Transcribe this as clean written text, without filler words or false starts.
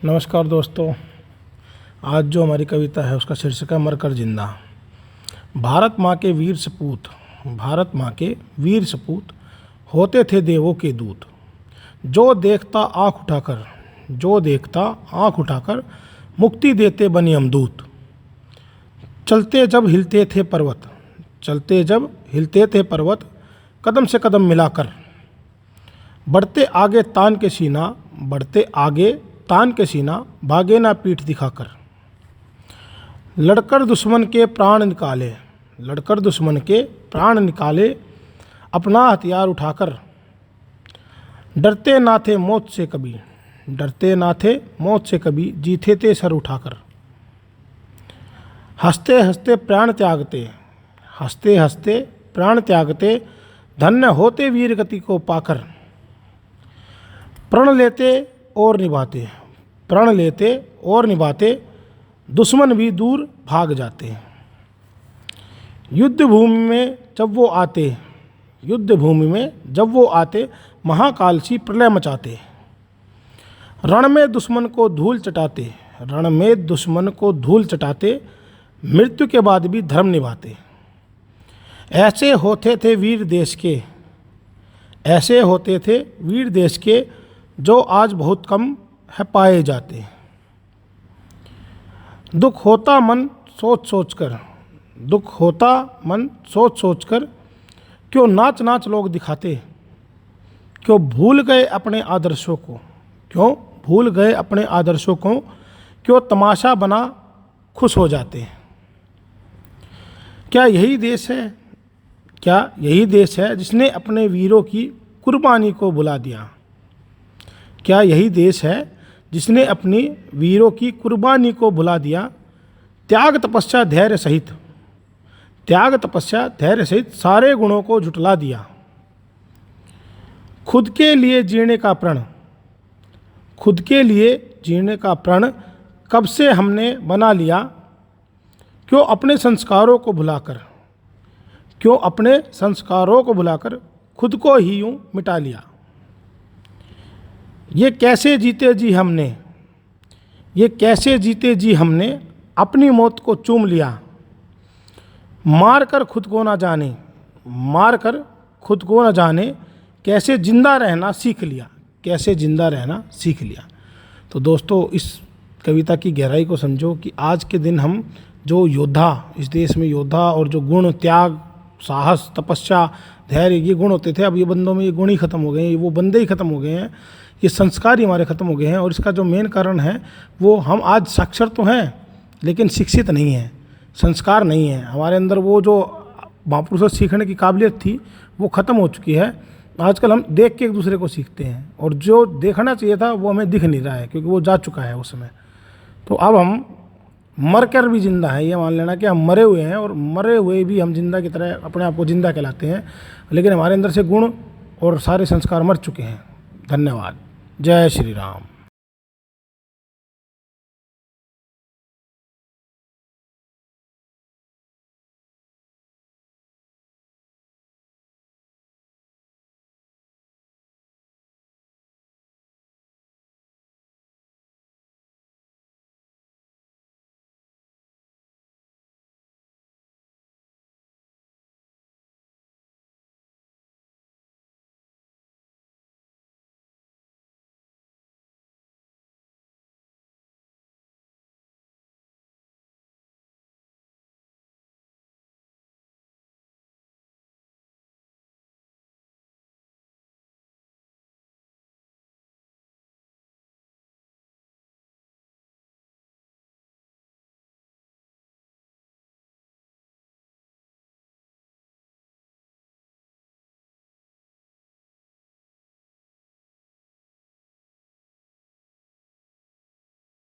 नमस्कार दोस्तों। आज जो हमारी कविता है उसका शीर्षक है मरकर जिंदा। भारत माँ के वीर सपूत, भारत माँ के वीर सपूत होते थे देवों के दूत। जो देखता आँख उठाकर, जो देखता आँख उठाकर मुक्ति देते बने यमदूत। चलते जब हिलते थे पर्वत, चलते जब हिलते थे पर्वत, कदम से कदम मिलाकर। बढ़ते आगे तान के सीना, बढ़ते आगे तान के सीना, भागे ना पीठ दिखाकर। लड़कर दुश्मन के प्राण निकाले, लड़कर दुश्मन के प्राण निकाले, अपना हथियार उठाकर। डरते ना थे मौत से कभी, डरते ना थे मौत से कभी, जीते थे सर उठाकर। हंसते हंसते प्राण त्यागते, हंसते हंसते प्राण त्यागते, धन्य होते वीर गति को पाकर। प्रण लेते और निभाते, प्रण लेते और निभाते, दुश्मन भी दूर भाग जाते। युद्ध भूमि में जब वो आते, युद्ध भूमि में जब वो आते, महाकाल सी प्रलय मचाते। रण में दुश्मन को धूल चटाते, रण में दुश्मन को धूल चटाते, मृत्यु के बाद भी धर्म निभाते। ऐसे होते थे वीर देश के, ऐसे होते थे वीर देश के, जो आज बहुत कम है पाए जाते। दुख होता मन सोच सोच कर, दुख होता मन सोच सोच कर, क्यों नाच नाच लोग दिखाते। क्यों भूल गए अपने आदर्शों को, क्यों भूल गए अपने आदर्शों को, क्यों तमाशा बना खुश हो जाते। क्या यही देश है, क्या यही देश है जिसने अपने वीरों की कुर्बानी को भुला दिया। क्या यही देश है जिसने अपनी वीरों की कुर्बानी को भुला दिया। त्याग तपस्या धैर्य सहित, त्याग तपस्या धैर्य सहित सारे गुणों को जुटला दिया। खुद के लिए जीने का प्रण, खुद के लिए जीने का प्रण कब से हमने बना लिया। क्यों अपने संस्कारों को भुलाकर, क्यों अपने संस्कारों को भुलाकर खुद को ही यूं मिटा लिया। ये कैसे जीते जी हमने, ये कैसे जीते जी हमने, अपनी मौत को चूम लिया। मार कर खुद को ना जाने, मार कर खुद को ना जाने, कैसे जिंदा रहना सीख लिया, कैसे जिंदा रहना सीख लिया। तो दोस्तों, इस कविता की गहराई को समझो कि आज के दिन हम जो योद्धा, इस देश में योद्धा और जो गुण त्याग, साहस, तपस्या, धैर्य, ये गुण होते थे, अब ये बंदों में ये गुण ही खत्म हो गए हैं, वो बंदे ही खत्म हो गए हैं, ये संस्कार ही हमारे खत्म हो गए हैं। और इसका जो मेन कारण है वो हम आज साक्षर तो हैं लेकिन शिक्षित नहीं हैं, संस्कार नहीं है हमारे अंदर। वो जो महापुरुषों से सीखने की काबिलियत थी वो ख़त्म हो चुकी है। आजकल हम देख के एक दूसरे को सीखते हैं और जो देखना चाहिए था वो हमें दिख नहीं रहा है क्योंकि वो जा चुका है उस समय। तो अब हम मर कर भी जिंदा है, ये मान लेना कि हम मरे हुए हैं और मरे हुए भी हम जिंदा की तरह अपने आप को जिंदा कहलाते हैं, लेकिन हमारे अंदर से गुण और सारे संस्कार मर चुके हैं। धन्यवाद। जय श्री राम।